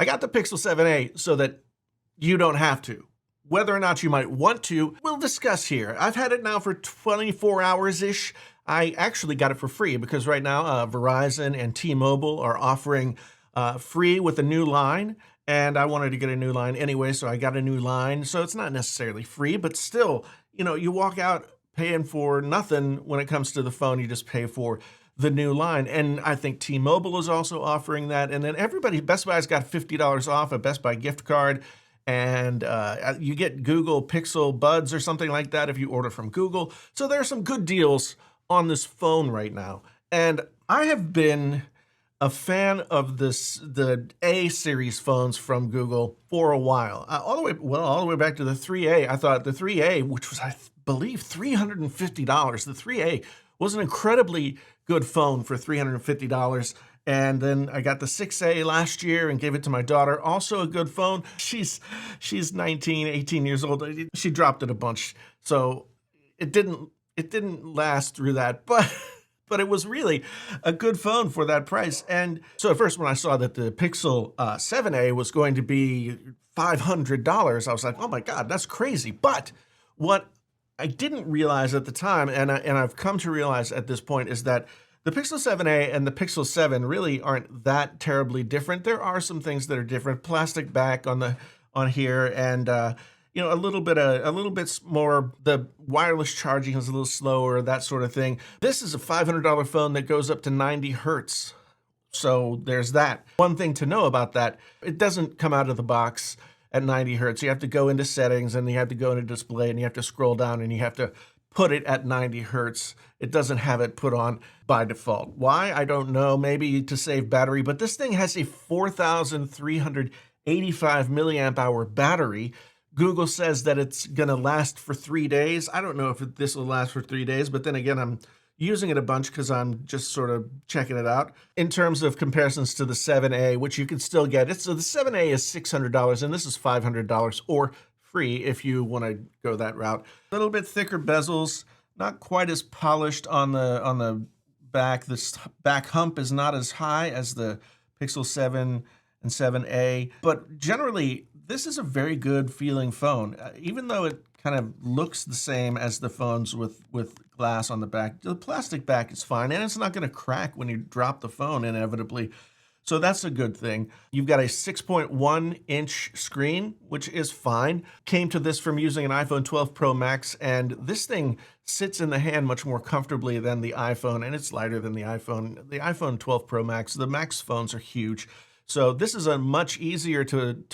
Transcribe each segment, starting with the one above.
I got the Pixel 7a so that you don't have to. Whether or not you might want to, we'll discuss here. I've had it now for 24 hours-ish. I actually got it for free because right now Verizon and T-Mobile are offering free with a new line, and I wanted to get a new line anyway, so I got a new line. So it's not necessarily free, but still, you know, you walk out paying for nothing when it comes to the phone. You just pay for the new line. And I think T-Mobile is also offering that. And then everybody, Best Buy's got $50 off a Best Buy gift card. And you get Google Pixel Buds or something like that if you order from Google. So there are some good deals on this phone right now. And I have been a fan of the A series phones from Google for a while. All the way back to the 3A. I thought the 3A, which was, I believe, $350. The 3A was an incredibly good phone for $350. And then I got the 6A last year and gave it to my daughter. Also a good phone. She's 19, 18 years old. She dropped it a bunch. So it didn't last through that, but it was really a good phone for that price. And so at first when I saw that the Pixel 7a was going to be $500, I was like, oh my God, that's crazy. But what I didn't realize at the time, and I've come to realize at this point, is that the Pixel 7a and the Pixel 7 really aren't that terribly different. There are some things that are different. Plastic back on here, and you know, a little bit more. The wireless charging is a little slower, that sort of thing. This is a $500 phone that goes up to 90 hertz. So there's that. One thing to know about that, it doesn't come out of the box at 90 hertz. You have to go into settings, and you have to go into display, and you have to scroll down, and you have to put it at 90 hertz. It doesn't have it put on by default. Why? I don't know. Maybe to save battery, but this thing has a 4,385 milliamp hour battery. Google says that it's going to last for 3 days. I don't know if this will last for 3 days, but then again, I'm using it a bunch because I'm just sort of checking it out. In terms of comparisons to the 7a, which you can still get, so the 7a is $600 and this is $500 or free if you want to go that route. A little bit thicker bezels, not quite as polished on the back. This back hump is not as high as the Pixel 7 and 7a, but generally this is a very good feeling phone. Even though it kind of looks the same as the phones with glass on the back, the plastic back is fine, and it's not going to crack when you drop the phone inevitably. So that's a good thing. You've got a 6.1-inch screen, which is fine. Came to this from using an iPhone 12 Pro Max, and this thing sits in the hand much more comfortably than the iPhone, and it's lighter than the iPhone. The iPhone 12 Pro Max, the Max phones are huge. So this is a much easier to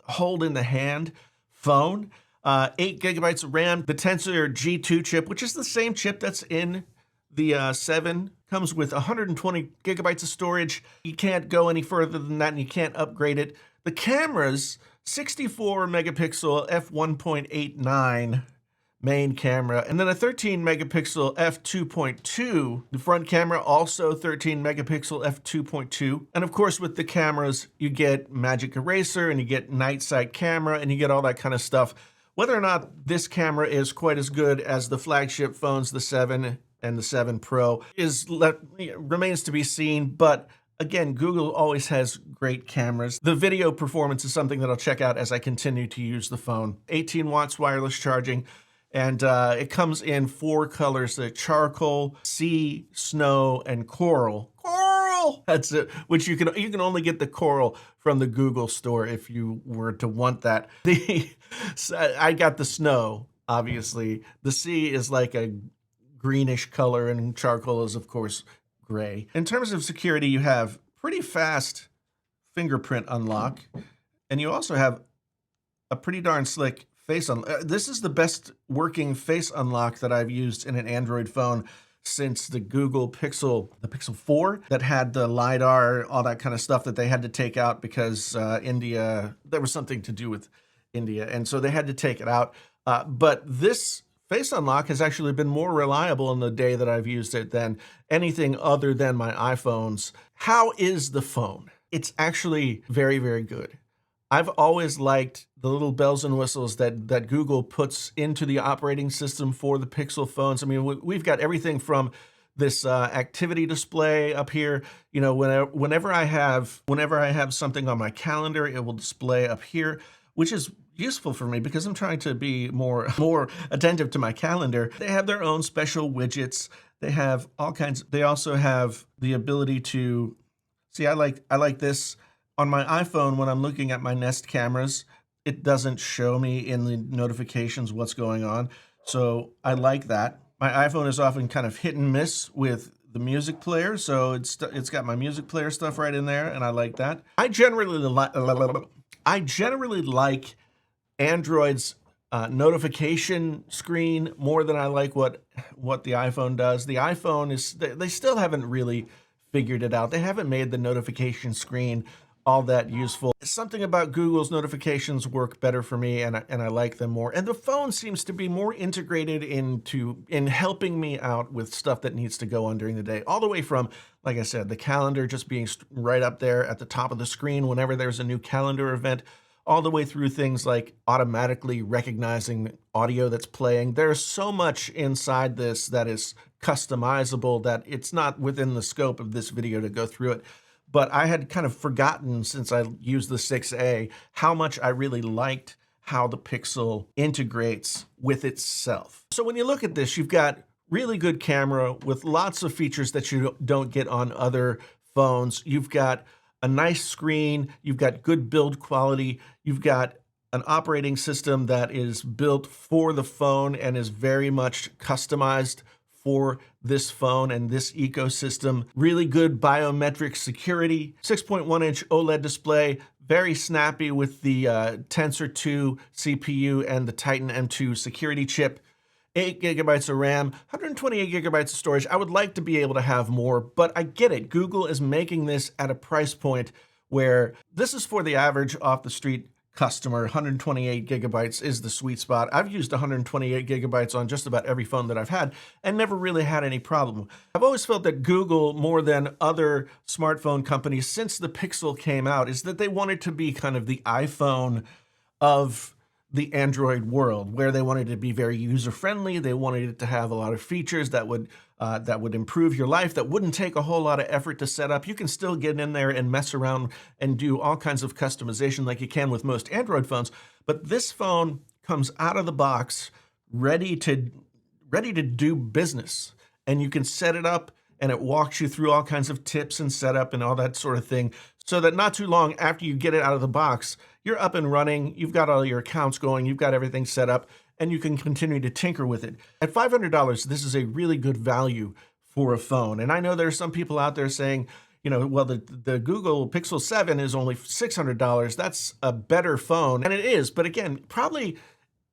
hold in the hand phone. 8 gigabytes of RAM, the Tensor G2 chip, which is the same chip that's in the 7, comes with 120 gigabytes of storage. You can't go any further than that, and you can't upgrade it. The cameras, 64 megapixel f1.89 main camera, and then a 13 megapixel f2.2. The front camera, also 13 megapixel f2.2. And of course, with the cameras, you get Magic Eraser, and you get night sight camera, and you get all that kind of stuff. Whether or not this camera is quite as good as the flagship phones, the 7 and the 7 Pro, remains to be seen. But again, Google always has great cameras. The video performance is something that I'll check out as I continue to use the phone. 18 watts wireless charging, and it comes in 4 colors: the charcoal, sea, snow, and coral. Coral! That's it. Which you can only get the coral from the Google store if you were to want that. I got the snow, obviously. The sea is like a greenish color, and charcoal is, of course, gray. In terms of security, you have pretty fast fingerprint unlock, and you also have a pretty darn slick face unlock. This is the best working face unlock that I've used in an Android phone since the Google Pixel, the Pixel 4, that had the LiDAR, all that kind of stuff that they had to take out because India, there was something to do with India, and so they had to take it out. But this face unlock has actually been more reliable in the day that I've used it than anything other than my iPhones. How is the phone? It's actually very, very good. I've always liked the little bells and whistles that Google puts into the operating system for the Pixel phones. I mean, we've got everything from this activity display up here. You know, whenever I have something on my calendar, it will display up here, which is useful for me because I'm trying to be more attentive to my calendar. They have their own special widgets. They have all kinds. They also have the ability to see. I like this on my iPhone when I'm looking at my Nest cameras. It doesn't show me in the notifications what's going on, so I like that. My iPhone is often kind of hit and miss with the music player, so it's got my music player stuff right in there, and I like that. I generally like Android's notification screen more than I like what the iPhone does. The iPhone they still haven't really figured it out. They haven't made the notification screen all that useful. Something about Google's notifications work better for me, and I like them more. And the phone seems to be more integrated in helping me out with stuff that needs to go on during the day. All the way from, like I said, the calendar just being right up there at the top of the screen whenever there's a new calendar event, all the way through things like automatically recognizing audio that's playing. There's so much inside this that is customizable that it's not within the scope of this video to go through it. But I had kind of forgotten, since I used the 6A, how much I really liked how the Pixel integrates with itself. So when you look at this, you've got really good camera with lots of features that you don't get on other phones. You've got a nice screen, you've got good build quality, you've got an operating system that is built for the phone and is very much customized for this phone and this ecosystem. Really good biometric security, 6.1-inch OLED display, very snappy with the Tensor 2 CPU and the Titan M2 security chip. 8 gigabytes of RAM, 128 gigabytes of storage. I would like to be able to have more, but I get it. Google is making this at a price point where this is for the average off-the-street customer. 128 gigabytes is the sweet spot. I've used 128 gigabytes on just about every phone that I've had and never really had any problem. I've always felt that Google, more than other smartphone companies since the Pixel came out, is that they wanted to be kind of the iPhone of the Android world, where they wanted it to be very user-friendly. They wanted it to have a lot of features that would improve your life, that wouldn't take a whole lot of effort to set up. You can still get in there and mess around and do all kinds of customization like you can with most Android phones. But this phone comes out of the box ready to do business, and you can set it up and it walks you through all kinds of tips and setup and all that sort of thing, so that not too long after you get it out of the box, you're up and running, you've got all your accounts going, you've got everything set up, and you can continue to tinker with it. At $500, this is a really good value for a phone. And I know there are some people out there saying, you know, well, the Google Pixel 7 is only $600. That's a better phone. And it is, but again, probably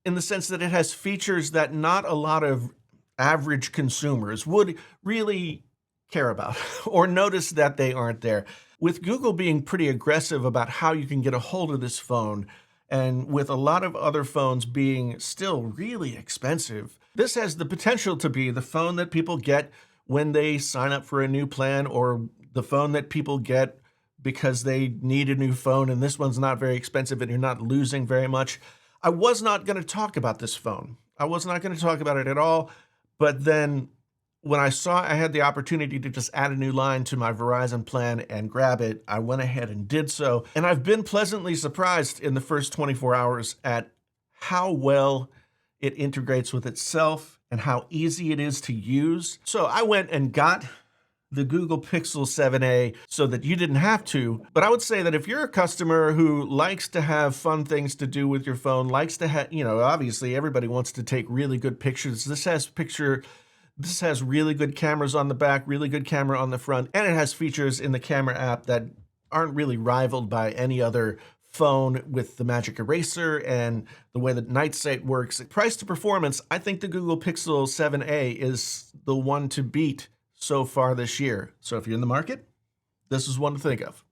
in the sense that it has features that not a lot of average consumers would really care about or notice that they aren't there. With Google being pretty aggressive about how you can get a hold of this phone, and with a lot of other phones being still really expensive, this has the potential to be the phone that people get when they sign up for a new plan, or the phone that people get because they need a new phone and this one's not very expensive and you're not losing very much. I was not going to talk about this phone. I was not going to talk about it at all, but then when I saw I had the opportunity to just add a new line to my Verizon plan and grab it, I went ahead and did so. And I've been pleasantly surprised in the first 24 hours at how well it integrates with itself and how easy it is to use. So I went and got the Google Pixel 7a so that you didn't have to. But I would say that if you're a customer who likes to have fun things to do with your phone, likes to have, you know, obviously everybody wants to take really good pictures. This has really good cameras on the back, really good camera on the front, and it has features in the camera app that aren't really rivaled by any other phone, with the magic eraser and the way that night sight works. Price to performance, I think the Google Pixel 7a is the one to beat so far this year. So if you're in the market, this is one to think of.